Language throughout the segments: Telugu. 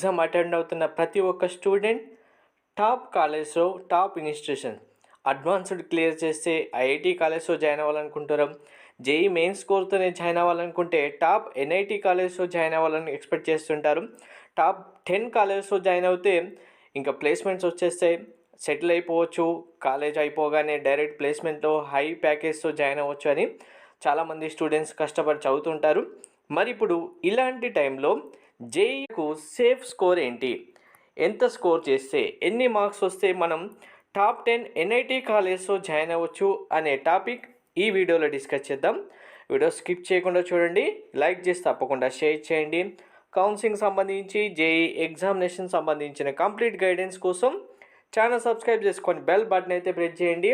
ఎగ్జామ్ అటెండ్ అవుతున్న ప్రతి ఒక్క స్టూడెంట్ టాప్ కాలేజ్లో టాప్ ఇన్స్టిట్యూషన్ అడ్వాన్స్డ్ క్లియర్ చేస్తే ఐఐటి కాలేజ్లో జాయిన్ అవ్వాలనుకుంటారు. జేఈ మెయిన్ స్కోర్తోనే జాయిన్ అవ్వాలనుకుంటే టాప్ ఎన్ఐటి కాలేజ్లో జాయిన్ అవ్వాలని ఎక్స్పెక్ట్ చేస్తుంటారు. టాప్ 10 కాలేజ్లో జాయిన్ అవుతే ఇంకా ప్లేస్మెంట్స్ వచ్చేస్తాయి, సెటిల్ అయిపోవచ్చు. కాలేజ్ అయిపోగానే డైరెక్ట్ ప్లేస్మెంట్తో హై ప్యాకేజ్తో జాయిన్ అవ్వచ్చు అని చాలామంది స్టూడెంట్స్ కష్టపడి చదువుతుంటారు. మరి ఇప్పుడు ఇలాంటి టైంలో జేఈకు సేఫ్ స్కోర్ ఏంటి, ఎంత స్కోర్ చేస్తే ఎన్ని మార్క్స్ వస్తే మనం టాప్ 10 ఎన్ఐటి కాలేజ్లో జాయిన్ అవ్వచ్చు అనే టాపిక్ ఈ వీడియోలో డిస్కస్ చేద్దాం. వీడియో స్కిప్ చేయకుండా చూడండి, లైక్ చేసి తప్పకుండా షేర్ చేయండి. కౌన్సిలింగ్ సంబంధించి జేఈ ఎగ్జామినేషన్ సంబంధించిన కంప్లీట్ గైడెన్స్ కోసం ఛానల్ సబ్స్క్రైబ్ చేసుకొని బెల్ బటన్ అయితే ప్రెస్ చేయండి.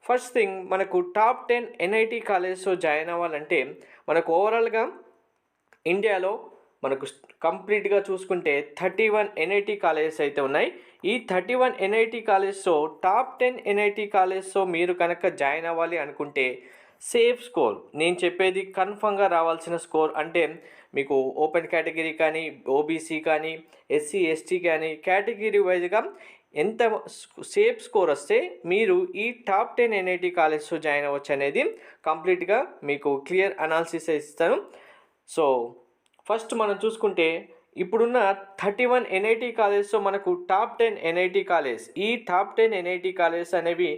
ఫస్ట్ థింగ్, మనకు టాప్ 10 ఎన్ఐటి కాలేజ్లో జాయిన్ అవ్వాలంటే మనకు ఓవరాల్గా ఇండియాలో మనకు కంప్లీట్గా చూసుకుంటే 31 ఎన్ఐటి కాలేజెస్ అయితే ఉన్నాయి. ఈ 31 ఎన్ఐటి కాలేజ్లో టాప్ 10 ఎన్ఐటి కాలేజ్లో మీరు కనుక జాయిన్ అవ్వాలి అనుకుంటే సేఫ్ స్కోర్, నేను చెప్పేది కన్ఫర్మ్గా రావాల్సిన స్కోర్, అంటే మీకు ఓపెన్ కేటగిరీ కానీ, ఓబీసీ కానీ, ఎస్సీ ఎస్టీ కానీ కేటగిరీ వైజ్గా ఎంత సేఫ్ స్కోర్ వస్తే మీరు ఈ టాప్ 10 ఎన్ఐటి కాలేజ్లో జాయిన్ అవ్వచ్చు అనేది కంప్లీట్గా మీకు క్లియర్ అనాలిసిస్ ఇస్తాను. సో ఫస్ట్ మనం చూసుకుంటే ఇప్పుడున్న 31 ఎన్ఐటి కాలేజ్లో మనకు టాప్ 10 ఎన్ఐటి కాలేజ్, ఈ టాప్ 10 ఎన్ఐటి కాలేజ్ అనేవి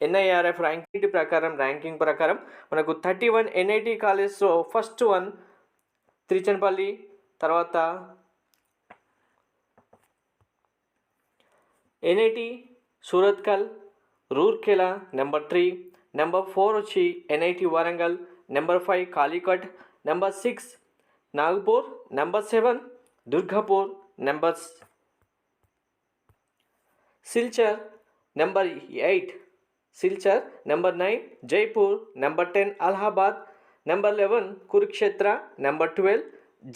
ఎన్ఐఆర్ఎఫ్ ర్యాంకింగ్ ప్రకారం మనకు 31 ఎన్ఐటి కాలేజ్లో ఫస్ట్ వన్ తిరుచనపల్లి, తర్వాత NIT Surathkal, Rourkela number 3, number 4 వచ్చి NIT Warangal, number 5 Calicut, number 6 Nagpur, number 7 Durgapur, number Silchar, number 8 Silchar, number 9 Jaipur, number 10 Allahabad, number 11 Kurukshetra, number 12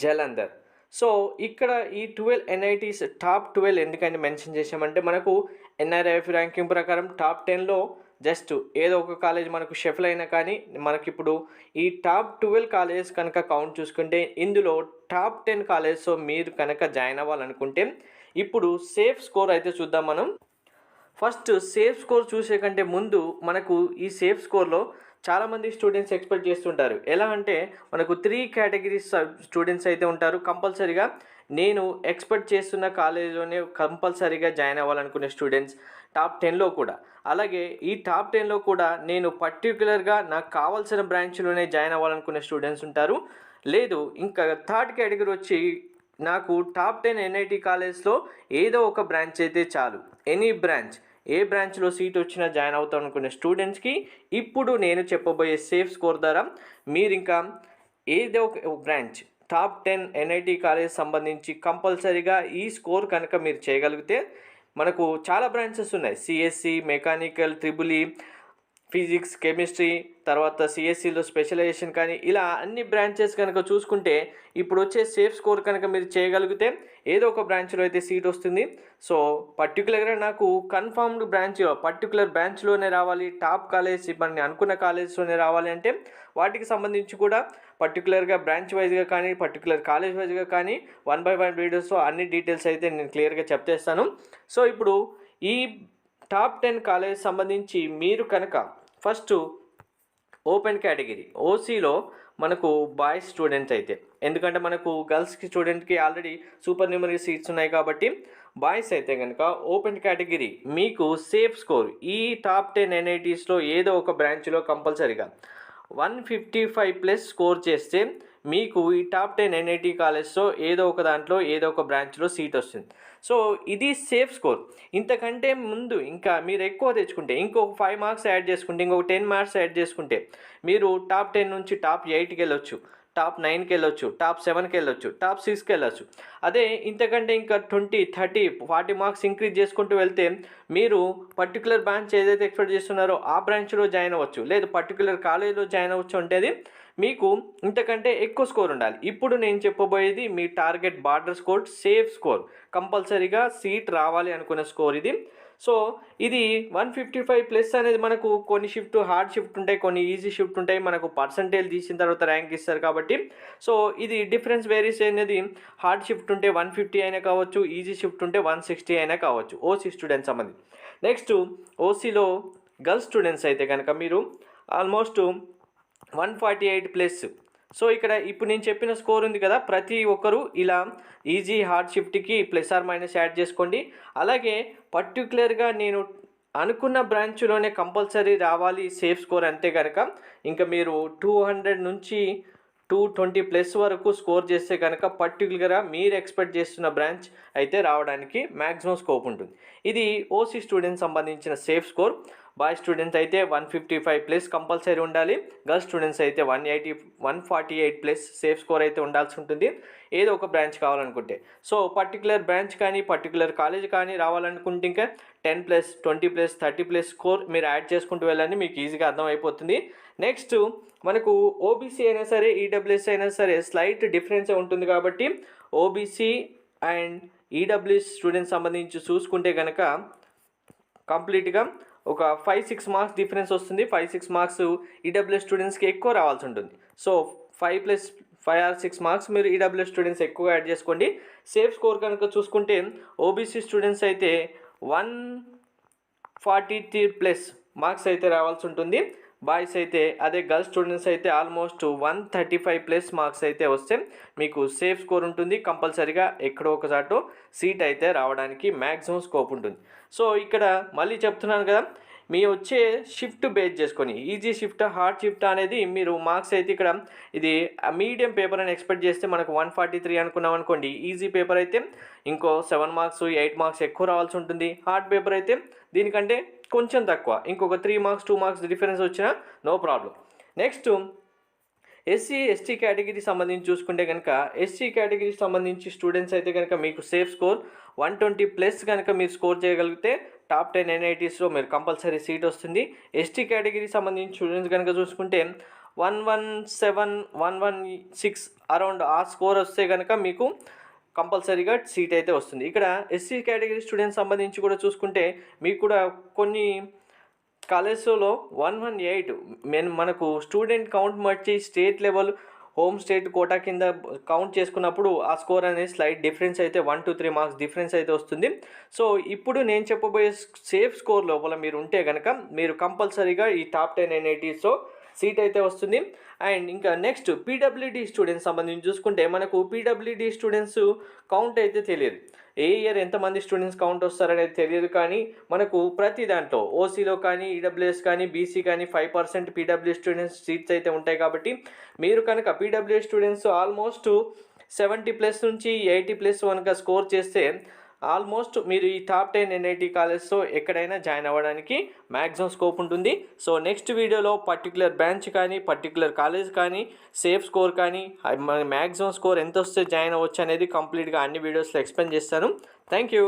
Jalandhar. So ఇక్కడ ఈ 12 ఎన్ఐటీస్ టాప్ 12 ఎందుకంటే మెన్షన్ చేసామంటే మనకు ఎన్ఆర్ఐఎఫ్ ర్యాంకింగ్ ప్రకారం టాప్ 10లో జస్ట్ ఏదో ఒక కాలేజ్ మనకు షఫల్ అయినా కానీ మనకిప్పుడు ఈ టాప్ 12 కాలేజెస్ కనుక కౌంట్ చూసుకుంటే ఇందులో టాప్ 10 కాలేజ్లో మీరు కనుక జాయిన్ అవ్వాలనుకుంటే ఇప్పుడు సేఫ్ స్కోర్ అయితే చూద్దాం మనం. ఫస్ట్ సేఫ్ స్కోర్ చూసే కంటే ముందు మనకు ఈ సేఫ్ స్కోర్లో చాలామంది స్టూడెంట్స్ ఎక్స్పెక్ట్ చేస్తుంటారు. ఎలా అంటే మనకు 3 కేటగిరీస్ స్టూడెంట్స్ అయితే ఉంటారు. కంపల్సరీగా నేను ఎక్స్పెక్ట్ చేస్తున్న కాలేజీలోనే కంపల్సరీగా జాయిన్ అవ్వాలనుకునే స్టూడెంట్స్ టాప్ 10లో కూడా, అలాగే ఈ టాప్ 10లో కూడా నేను పర్టికులర్గా నాకు కావాల్సిన బ్రాంచ్లోనే జాయిన్ అవ్వాలనుకునే స్టూడెంట్స్ ఉంటారు. లేదు ఇంకా థర్డ్ కేటగిరీ వచ్చి నాకు టాప్ 10 ఎన్ఐటి కాలేజ్లో ఏదో ఒక బ్రాంచ్ అయితే చాలు, ఎనీ బ్రాంచ్, ఏ బ్రాంచ్లో సీట్ వచ్చినా జాయిన్ అవుతాం అనుకునే స్టూడెంట్స్కి ఇప్పుడు నేను చెప్పబోయే సేఫ్ స్కోర్ ద్వారా మీరు ఇంకా ఏదో ఒక బ్రాంచ్ టాప్ 10 ఎన్ఐటి కాలేజ్ సంబంధించి కంపల్సరీగా ఈ స్కోర్ కనుక మీరు చేయగలిగితే మనకు చాలా బ్రాంచెస్ ఉన్నాయి. CSE, mechanical, triple E, physics, chemistry, తర్వాత సిఎస్సిలో స్పెషలైజేషన్ కానీ ఇలా అన్ని బ్రాంచెస్ కనుక చూసుకుంటే ఇప్పుడు వచ్చే సేఫ్ స్కోర్ కనుక మీరు చేయగలిగితే ఏదో ఒక బ్రాంచ్లో అయితే సీట్ వస్తుంది. సో పర్టికులర్గా నాకు కన్ఫర్మ్డ్ బ్రాంచ్ పర్టికులర్ బ్రాంచ్లోనే రావాలి, టాప్ కాలేజ్ మనం అనుకున్న కాలేజ్లోనే రావాలి అంటే వాటికి సంబంధించి కూడా పర్టికులర్గా బ్రాంచ్ వైజ్గా కానీ పర్టికులర్ కాలేజ్ వైజ్గా కానీ 1 by 1 వీడియోస్లో అన్ని డీటెయిల్స్ అయితే నేను క్లియర్గా చెప్తేస్తాను. సో ఇప్పుడు ఈ టాప్ 10 కాలేజ్ సంబంధించి మీరు కనుక ఫస్ట్ ఓపెన్ కేటగిరీ ఓసీలో మనకు బాయ్స్ స్టూడెంట్స్ అయితే, ఎందుకంటే మనకు గర్ల్స్కి స్టూడెంట్కి ఆల్రెడీ సూపర్ న్యూమరీ సీట్స్ ఉన్నాయి కాబట్టి బాయ్స్ అయితే కనుక ఓపెన్ కేటగిరీ మీకు సేఫ్ స్కోర్ ఈ టాప్ 10 ఎన్ఐటీస్లో ఏదో ఒక బ్రాంచ్లో కంపల్సరీగా 155+ స్కోర్ చేస్తే మీకు ఈ టాప్ 10 ఎన్ఐటి కాలేజ్లో ఏదో ఒక దాంట్లో ఏదో ఒక బ్రాంచ్లో సీట్ వస్తుంది. సో ఇది సేఫ్ స్కోర్. ఇంతకంటే ముందు ఇంకా మీరు ఎక్కువ తెచ్చుకుంటే ఇంకొక 5 మార్క్స్ యాడ్ చేసుకుంటే ఇంకొక 10 మార్క్స్ యాడ్ చేసుకుంటే మీరు టాప్ 10 నుంచి టాప్ 8కి వెళ్ళొచ్చు, టాప్ 9కి వెళ్ళొచ్చు, టాప్ 7కి వెళ్ళొచ్చు, టాప్ 6కి వెళ్ళొచ్చు. అదే ఇంతకంటే ఇంకా 20, 30, 40 మార్క్స్ ఇంక్రీజ్ చేసుకుంటూ వెళ్తే మీరు పర్టికులర్ బ్రాంచ్ ఏదైతే ఎక్స్పెక్ట్ చేస్తున్నారో ఆ బ్రాంచ్లో జాయిన్ అవ్వచ్చు, లేదు పర్టికులర్ కాలేజ్లో జాయిన్ అవ్వచ్చు. అంటే మీకు ఇంతకంటే ఎక్కువ స్కోర్ ఉండాలి. ఇప్పుడు నేను చెప్పబోయేది మీ target border score, safe score, కంపల్సరీగా సీట్ రావాలి అనుకునే స్కోర్ ఇది. సో ఇది 155 ప్లస్ అనేది మనకు కొన్ని షిఫ్ట్ హార్డ్ షిఫ్ట్ ఉంటాయి, కొన్ని ఈజీ షిఫ్ట్ ఉంటాయి, మనకు పర్సంటేజ్ తీసిన తర్వాత ర్యాంక్ ఇస్తారు కాబట్టి సో ఇది డిఫరెన్స్ వేరీస్ అనేది హార్డ్ షిఫ్ట్ ఉంటే 150 అయినా కావచ్చు, ఈజీ షిఫ్ట్ ఉంటే 160 అయినా కావచ్చు ఓసీ స్టూడెంట్స్ సంబంధించి. నెక్స్ట్ ఓసీలో గర్ల్స్ స్టూడెంట్స్ అయితే కనుక మీరు ఆల్మోస్ట్ 148 ప్లస్. సో ఇక్కడ ఇప్పుడు నేను చెప్పిన స్కోర్ ఉంది కదా, ప్రతి ఒక్కరు ఇలా ఈజీ హార్డ్ షిఫ్ట్కి ప్లస్ ఆర్ మైనస్ యాడ్ చేసుకోండి. అలాగే పర్టికులర్గా నేను అనుకున్న బ్రాంచ్లోనే కంపల్సరీ రావాలి సేఫ్ స్కోర్ అంతే కనుక ఇంకా మీరు 200 నుంచి 220 ప్లస్ వరకు స్కోర్ చేస్తే కనుక పర్టికులర్గా మీరు ఎక్స్పెక్ట్ చేస్తున్న బ్రాంచ్ అయితే రావడానికి మ్యాక్సిమం స్కోప్ ఉంటుంది. ఇది ఓసీ స్టూడెంట్స్ సంబంధించిన సేఫ్ స్కోర్. బాయ్ స్టూడెంట్స్ అయితే 155 ప్లస్ కంపల్సరీ ఉండాలి, గర్ల్స్ స్టూడెంట్స్ అయితే 148 ప్లస్ సేఫ్ స్కోర్ అయితే ఉండాల్సి ఉంటుంది ఏదో ఒక బ్రాంచ్ కావాలనుకుంటే. సో పర్టికులర్ బ్రాంచ్ కానీ పర్టికులర్ కాలేజ్ కానీ రావాలనుకుంటే ఇంకా 10 ప్లస్ 20 ప్లస్ 30 ప్లస్ స్కోర్ మీరు యాడ్ చేసుకుంటూ వెళ్ళండి, మీకు ఈజీగా అర్థమైపోతుంది. నెక్స్ట్ మనకు ఓబీసీ అయినా సరే ఈడబ్ల్యూఎస్ అయినా సరే స్లైట్ డిఫరెన్స్ ఉంటుంది కాబట్టి ఓబీసీ అండ్ ఈడబ్ల్యూఎస్ స్టూడెంట్స్ సంబంధించి చూసుకుంటే కనుక కంప్లీట్గా ఒక 5-6 మార్క్స్ డిఫరెన్స్ వస్తుంది. 5-6 మార్క్స్ ఈడబ్ల్యూఎస్ స్టూడెంట్స్కి ఎక్కువ రావాల్సి ఉంటుంది. సో 5 or 6 మార్క్స్ మీరు ఈడబ్ల్యూఎస్ స్టూడెంట్స్ ఎక్కువ యాడ్ చేసుకోండి. సేఫ్ స్కోర్ కనుక చూసుకుంటే ఓబీసీ స్టూడెంట్స్ అయితే 143 ప్లస్ మార్క్స్ అయితే రావాల్సి ఉంటుంది. బాయ్స్ అయితే అదే గర్ల్స్ స్టూడెంట్స్ అయితే ఆల్మోస్ట్ 135 ప్లస్ మార్క్స్ అయితే వస్తే మీకు సేఫ్ స్కోర్ ఉంటుంది. కంపల్సరీగా ఎక్కడో ఒకసారి సీట్ అయితే రావడానికి మ్యాక్సిమం స్కోప్ ఉంటుంది. సో ఇక్కడ మళ్ళీ చెప్తున్నాను కదా, మీ వచ్చే షిఫ్ట్ బేస్ చేసుకొని ఈజీ షిఫ్ట్ హార్డ్ షిఫ్ట్ అనేది మీరు మార్క్స్ అయితే ఇక్కడ ఇది మీడియం పేపర్ అని ఎక్స్పెక్ట్ చేస్తే మనకు 143 అనుకున్నాం అనుకోండి, ఈజీ పేపర్ అయితే ఇంకో 7 మార్క్స్ 8 మార్క్స్ ఎక్కువ రావాల్సి ఉంటుంది. హార్డ్ పేపర్ అయితే దీనికంటే కొంచెం తక్కువ, ఇంకొక 3 మార్క్స్ 2 మార్క్స్ డిఫరెన్స్ వచ్చినా no problem. Next SC ST category సంబంధించి చూసుకుంటే కనుక ఎస్సీ కేటగిరీ సంబంధించి స్టూడెంట్స్ అయితే కనుక మీకు సేఫ్ స్కోర్ 120 ప్లస్ కనుక మీరు స్కోర్ చేయగలిగితే టాప్ 10 ఎన్ఐటీస్లో మీరు కంపల్సరీ సీట్ వస్తుంది. ఎస్టీ కేటగిరీ సంబంధించి స్టూడెంట్స్ కనుక చూసుకుంటే 117 116 అరౌండ్ ఆ స్కోర్ వస్తే కనుక మీకు కంపల్సరీగా సీట్ అయితే వస్తుంది. ఇక్కడ ఎస్సీ కేటగిరీ స్టూడెంట్స్ సంబంధించి కూడా చూసుకుంటే మీకు కూడా కొన్ని కాలేజ్లో 118 మనకు స్టూడెంట్ కౌంట్ మర్చి state level home state quota కింద కౌంట్ చేసుకున్నప్పుడు ఆ స్కోర్ అనేది స్లైట్ డిఫరెన్స్ అయితే 1 to 3 మార్క్స్ డిఫరెన్స్ అయితే వస్తుంది. సో ఇప్పుడు నేను చెప్పబోయే సేఫ్ స్కోర్ లోపల మీరు ఉంటే కనుక మీరు కంపల్సరీగా ఈ టాప్ 10 ఎన్ఐటీస్లో సీట్ అయితే వస్తుంది. అండ్ ఇంకా నెక్స్ట్ పీడబ్ల్యూడీ స్టూడెంట్స్ సంబంధించి చూసుకుంటే మనకు పీడబ్ల్యూడీ స్టూడెంట్స్ కౌంట్ అయితే తెలియదు, ఏ ఇయర్ ఎంతమంది స్టూడెంట్స్ కౌంట్ వస్తారనేది తెలియదు. కానీ మనకు ప్రతి దాంట్లో ఓసీలో కానీ ఈడబ్ల్యూఎస్ కానీ బీసీ కానీ 5% పీడబ్ల్యూ స్టూడెంట్స్ సీట్స్ అయితే ఉంటాయి. కాబట్టి మీరు కనుక పీడబ్ల్యూ స్టూడెంట్స్ ఆల్మోస్ట్ 70 ప్లస్ నుంచి 80 ప్లస్ కనుక స్కోర్ చేస్తే ఆల్మోస్ట్ మీరు ఈ టాప్ 10 ఎన్ఐటీ కాలేజ్తో ఎక్కడైనా జాయిన్ అవ్వడానికి మ్యాక్సిమం స్కోప్ ఉంటుంది. సో నెక్స్ట్ వీడియోలో పర్టికులర్ బ్రాంచ్ కానీ పర్టికులర్ కాలేజ్ కానీ సేఫ్ స్కోర్ కానీ మ్యాక్సిమం స్కోర్ ఎంత వస్తే జాయిన్ అవ్వచ్చు అనేది కంప్లీట్గా అన్ని వీడియోస్లో ఎక్స్ప్లెయిన్ చేస్తాను. Thank you.